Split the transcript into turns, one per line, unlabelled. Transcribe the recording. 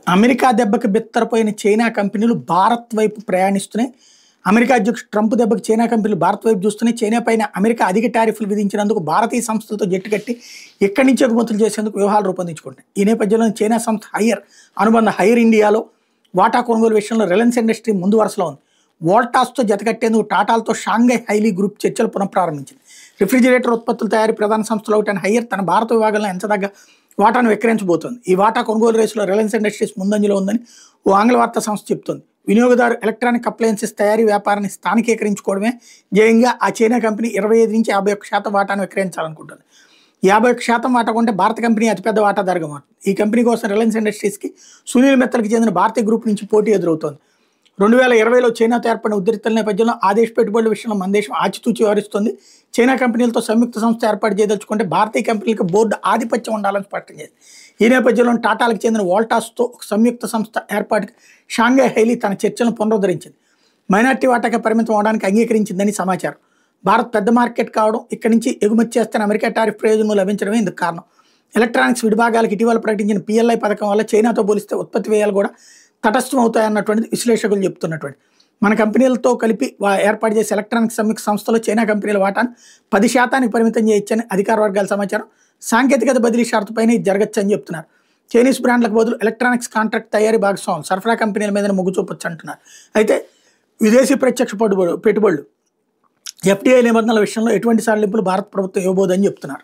America దెబ్బకి బిత్తరపోయిన China కంపెనీలు భారత్ వైపు ప్రయాణిస్తున్నాయి. అమెరికా అధ్యక్షుడు ట్రంప్ దెబ్బకి చైనా కంపెనీలు భారత్ వైపు చూస్తున్నాయి. చైనా పైన అమెరికా అధిక టారిఫ్లు విధించినందుకు భారతీయ సంస్థలతో జట్టు కట్టి ఇక్కడి నుంచి ఎగుమతులు చేసేందుకు వ్యూహాలు రూపొందించుకుంటాయి. ఈ నేపథ్యంలో చైనా సంస్థ అనుబంధ హైర్ ఇండియాలో వాటా కొనుగోలు విషయంలో రిలయన్స్ ఇండస్ట్రీ ముందు వరుసలో ఉంది. వోల్టాస్తో జతకట్టేందుకు టాటాలతో షాంఘై హైలీ గ్రూప్ చర్చలు పునఃప్రారంభించింది. రిఫ్రిజిరేటర్ ఉత్పత్తుల తయారీ ప్రధాన సంస్థలో ఒకటి హైర్ తన భారత విభాగంలో ఎంచదగ్గ వాటాను విక్రయించబోతోంది. ఈ వాటా కొనుగోలు రేసులో రిలయన్స్ ఇండస్ట్రీస్ ముందంజలో ఉందని ఓ ఆంగ్ల వార్తా సంస్థ చెబుతోంది. వినియోగదారు ఎలక్ట్రానిక్ అప్లయన్సెస్ తయారీ వ్యాపారాన్ని స్థానికీకరించుకోవడమే ధ్యేయంగా ఆ చైనా కంపెనీ 25 నుంచి 51% వాటాను విక్రయించాలనుకుంటుంది. 51% వాటా కొంటే భారత కంపెనీ అతిపెద్ద వాటాదారుగా మారుతుంది. ఈ కంపెనీ కోసం రిలయన్స్ ఇండస్ట్రీస్కి సునీల్ మిత్తల్కి చెందిన భారతీయ గ్రూప్ నుంచి పోటీ ఎదురవుతోంది. 2020లో చైనాతో ఏర్పడిన ఉద్రిక్తల నేపథ్యంలో ఆ దేశ పెట్టుబడుల విషయంలో మన దేశం ఆచితూచి వ్యవహరిస్తోంది. చైనా కంపెనీలతో సంయుక్త సంస్థ ఏర్పాటు చేయదలుచుకుంటే భారతీయ కంపెనీలకు బోర్డు ఆధిపత్యం ఉండాలని స్పష్టం చేసింది. ఈ నేపథ్యంలో టాటాలకు చెందిన వోల్టాస్తో ఒక సంయుక్త సంస్థ ఏర్పాటుకి షాంఘై హైలీ తన చర్చలను పునరుద్ధరించింది. మైనార్టీ వాటాకే పరిమితం అవడానికి అంగీకరించిందని సమాచారం. భారత్ పెద్ద మార్కెట్ కావడం, ఇక్కడి నుంచి ఎగుమతి చేస్తే అమెరికా టారిఫ్ ప్రయోజనం లభించడమే ఇందుకు కారణం. ఎలక్ట్రానిక్స్ విడిభాగాలకు ఇటీవల ప్రకటించిన PLI పథకం వల్ల చైనాతో పోలిస్తే ఉత్పత్తి వ్యయాలు కూడా తటస్థం అవుతాయన్నటువంటిది విశ్లేషకులు చెప్తున్నటువంటి. మన కంపెనీలతో కలిపి ఏర్పాటు చేసే ఎలక్ట్రానిక్ సంయుక్త సంస్థలో చైనా కంపెనీల వాటాను 10% పరిమితం చేయొచ్చని అధికార వర్గాల సమాచారం. సాంకేతికత బదిలీ షరతుపైన ఇది జరగచ్చని చెప్తున్నారు. చైనీస్ బ్రాండ్లకు బదులు ఎలక్ట్రానిక్స్ కాంట్రాక్ట్ తయారీ భాగస్వామ్యం సరఫరా కంపెనీల మీద మొగ్గు చూపొచ్చు అంటున్నారు. అయితే విదేశీ ప్రత్యక్ష పెట్టుబడులు FDI నిబంధనల విషయంలో ఎటువంటి సడలింపులు భారత ప్రభుత్వం ఇవ్వబోదని చెప్తున్నారు.